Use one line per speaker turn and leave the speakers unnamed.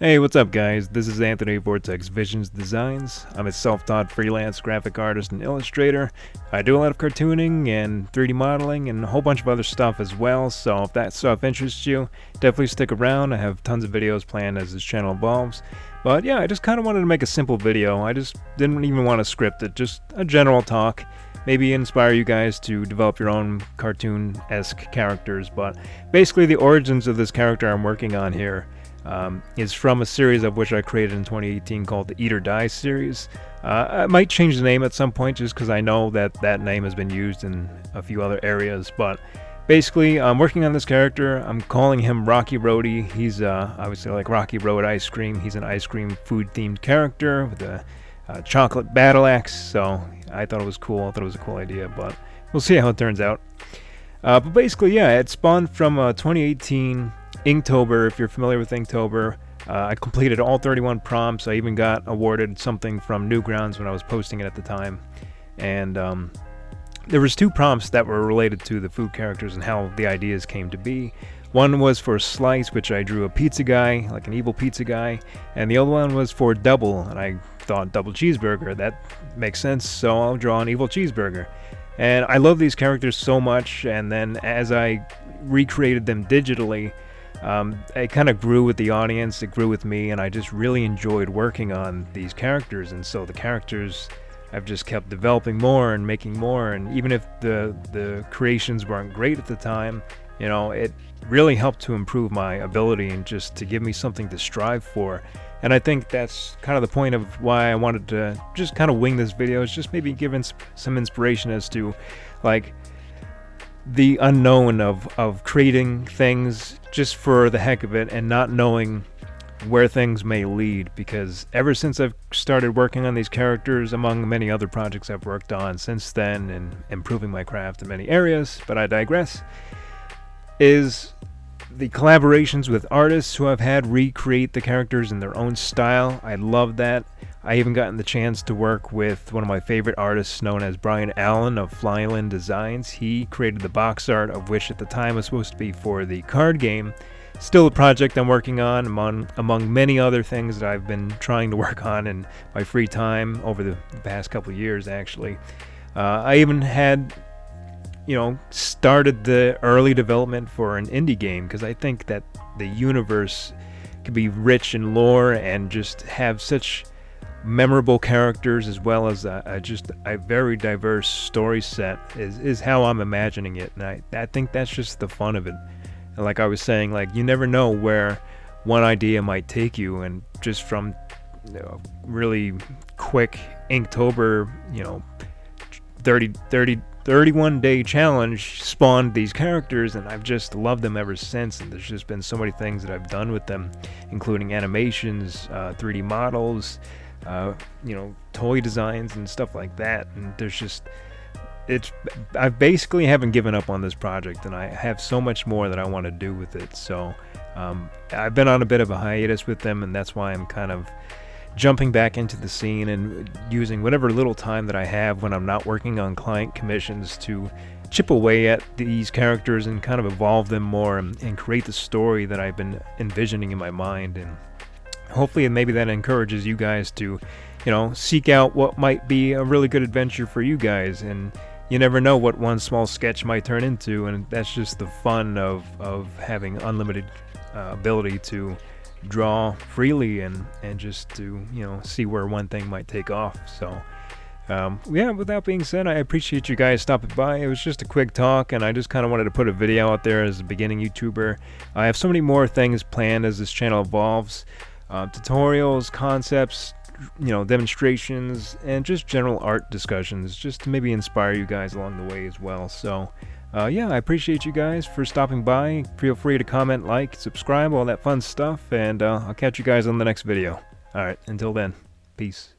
Hey, what's up guys? This is Anthony Vortex Visions Designs. I'm a self-taught freelance graphic artist and illustrator. I do a lot of cartooning and 3D modeling and a whole bunch of other stuff as well, so if that stuff interests you, definitely stick around. I have tons of videos planned as this channel evolves. But yeah, I just kind of wanted to make a simple video. I just didn't even want to script it, just a general talk. Maybe inspire you guys to develop your own cartoon-esque characters, but basically the origins of this character I'm working on here is from a series of which I created in 2018 called the Eat or Die series. I might change the name at some point just because I know that that name has been used in a few other areas, but basically I'm working on this character. I'm calling him Rocky Roadie. He's obviously like Rocky Road ice cream. He's an ice cream food themed character with a chocolate battle axe, so I thought it was cool. I thought it was a cool idea, but we'll see how it turns out. But basically, yeah, it spawned from 2018 Inktober. If you're familiar with Inktober, I completed all 31 prompts. I even got awarded something from Newgrounds when I was posting it at the time. And there was 2 prompts that were related to the food characters and how the ideas came to be. One was for Slice, which I drew a pizza guy, like an evil pizza guy, and the other one was for Double, and I thought double cheeseburger. That makes sense, so I'll draw an evil cheeseburger. And I love these characters so much, and then as I recreated them digitally, it kind of grew with the audience, it grew with me, and I just really enjoyed working on these characters. And so the characters, I've just kept developing more and making more, and even if the creations weren't great at the time, you know, it really helped to improve my ability and just to give me something to strive for. And I think that's kind of the point of why I wanted to just kind of wing this video, is just maybe give some inspiration as to like the unknown of creating things just for the heck of it and not knowing where things may lead. Because ever since I've started working on these characters, among many other projects I've worked on since then and improving my craft in many areas, but I digress, is the collaborations with artists who I've had recreate the characters in their own style. I love that. I even gotten the chance to work with one of my favorite artists known as Brian Allen of Flyland Designs. He created the box art of which at the time was supposed to be for the card game. Still a project I'm working on among many other things that I've been trying to work on in my free time over the past couple of years actually. I even had started the early development for an indie game because I think that the universe could be rich in lore and just have such memorable characters as well as just a very diverse story set is how I'm imagining it. And I think that's just the fun of it. And like I was saying, like you never know where one idea might take you, and just from really quick Inktober 31-day challenge spawned these characters, and I've just loved them ever since. And there's just been so many things that I've done with them, including animations, 3D models, toy designs and stuff like that. And there's just I basically haven't given up on this project, and I have so much more that I want to do with it. So I've been on a bit of a hiatus with them, and that's why I'm kind of jumping back into the scene and using whatever little time that I have when I'm not working on client commissions to chip away at these characters and kind of evolve them more and create the story that I've been envisioning in my mind. And hopefully maybe that encourages you guys to seek out what might be a really good adventure for you guys. And you never know what one small sketch might turn into, and that's just the fun of having unlimited ability to draw freely and just to see where one thing might take off. So yeah, with that being said, I appreciate you guys stopping by. It was just a quick talk, and I just kind of wanted to put a video out there as a beginning YouTuber. I have so many more things planned as this channel evolves, tutorials, concepts, demonstrations, and just general art discussions, just to maybe inspire you guys along the way as well. So yeah, I appreciate you guys for stopping by. Feel free to comment, like, subscribe, all that fun stuff, and I'll catch you guys on the next video. Alright, until then, peace.